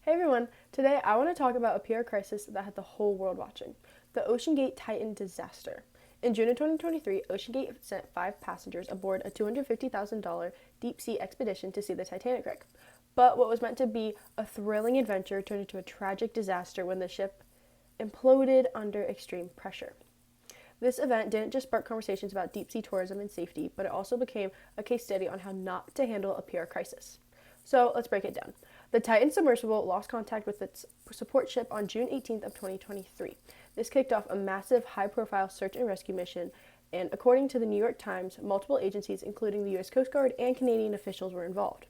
Hey everyone, today I want to talk about a PR crisis that had the whole world watching, the OceanGate Titan disaster. In June of 2023, OceanGate sent 5 passengers aboard a $250,000 deep sea expedition to see the Titanic wreck. But what was meant to be a thrilling adventure turned into a tragic disaster when the ship imploded under extreme pressure. This event didn't just spark conversations about deep sea tourism and safety, but it also became a case study on how not to handle a PR crisis. So let's break it down. The Titan submersible lost contact with its support ship on June 18th of 2023. This kicked off a massive high-profile search and rescue mission, and according to the New York Times, multiple agencies, including the U.S. Coast Guard and Canadian officials, were involved.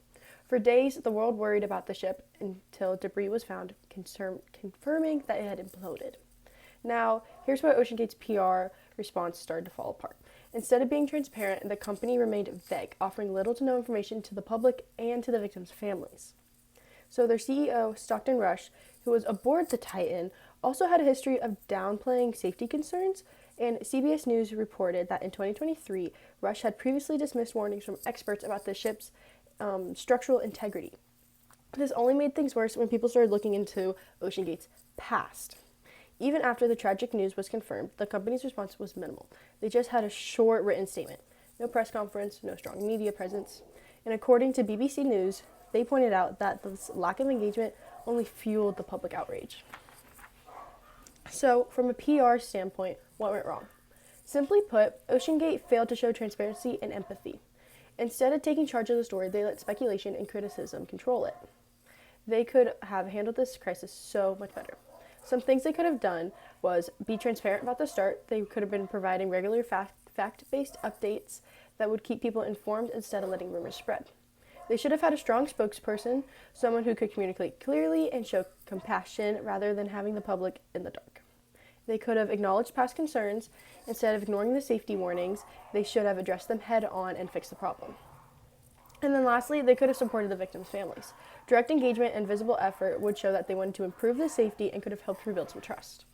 For days, the world worried about the ship until debris was found, confirming that it had imploded. Now, here's where OceanGate's PR response started to fall apart. Instead of being transparent, the company remained vague, offering little to no information to the public and to the victims' families. So their CEO, Stockton Rush, who was aboard the Titan, also had a history of downplaying safety concerns, and CBS News reported that in 2023, Rush had previously dismissed warnings from experts about the ship's structural integrity. This only made things worse when people started looking into OceanGate's past. Even after the tragic news was confirmed, the company's response was minimal. They just had a short written statement. No press conference, no strong media presence. And according to BBC News, they pointed out that this lack of engagement only fueled the public outrage. So, from a PR standpoint, what went wrong? Simply put, OceanGate failed to show transparency and empathy. Instead of taking charge of the story, they let speculation and criticism control it. They could have handled this crisis so much better. Some things they could have done was be transparent about the start. They could have been providing regular fact-based updates that would keep people informed instead of letting rumors spread. They should have had a strong spokesperson, someone who could communicate clearly and show compassion rather than having the public in the dark. They could have acknowledged past concerns. Instead of ignoring the safety warnings, they should have addressed them head on and fixed the problem. And then lastly, they could have supported the victims' families. Direct engagement and visible effort would show that they wanted to improve the safety and could have helped rebuild some trust.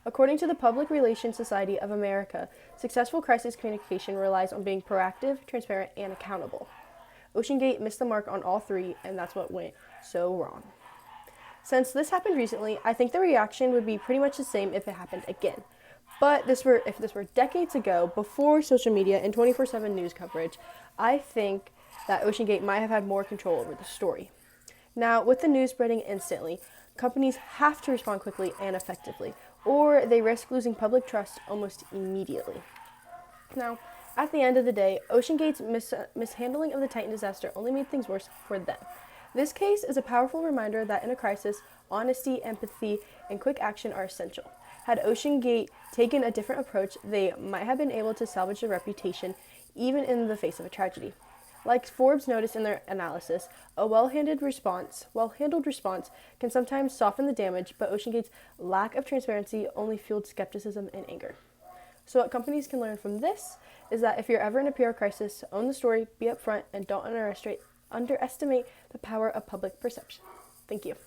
According to the Public Relations Society of America, successful crisis communication relies on being proactive, transparent, and accountable. OceanGate missed the mark on all three, and that's what went so wrong. Since this happened recently, I think the reaction would be pretty much the same if it happened again. But if this were decades ago, before social media and 24/7 news coverage, I think that OceanGate might have had more control over the story. Now, with the news spreading instantly, companies have to respond quickly and effectively, or they risk losing public trust almost immediately. Now, at the end of the day, OceanGate's mishandling of the Titan disaster only made things worse for them. This case is a powerful reminder that in a crisis, honesty, empathy, and quick action are essential. Had OceanGate taken a different approach, they might have been able to salvage their reputation even in the face of a tragedy. Like Forbes noticed in their analysis, a well-handled response can sometimes soften the damage, but OceanGate's lack of transparency only fueled skepticism and anger. So what companies can learn from this is that if you're ever in a PR crisis, own the story, be upfront, and don't underestimate the power of public perception. Thank you.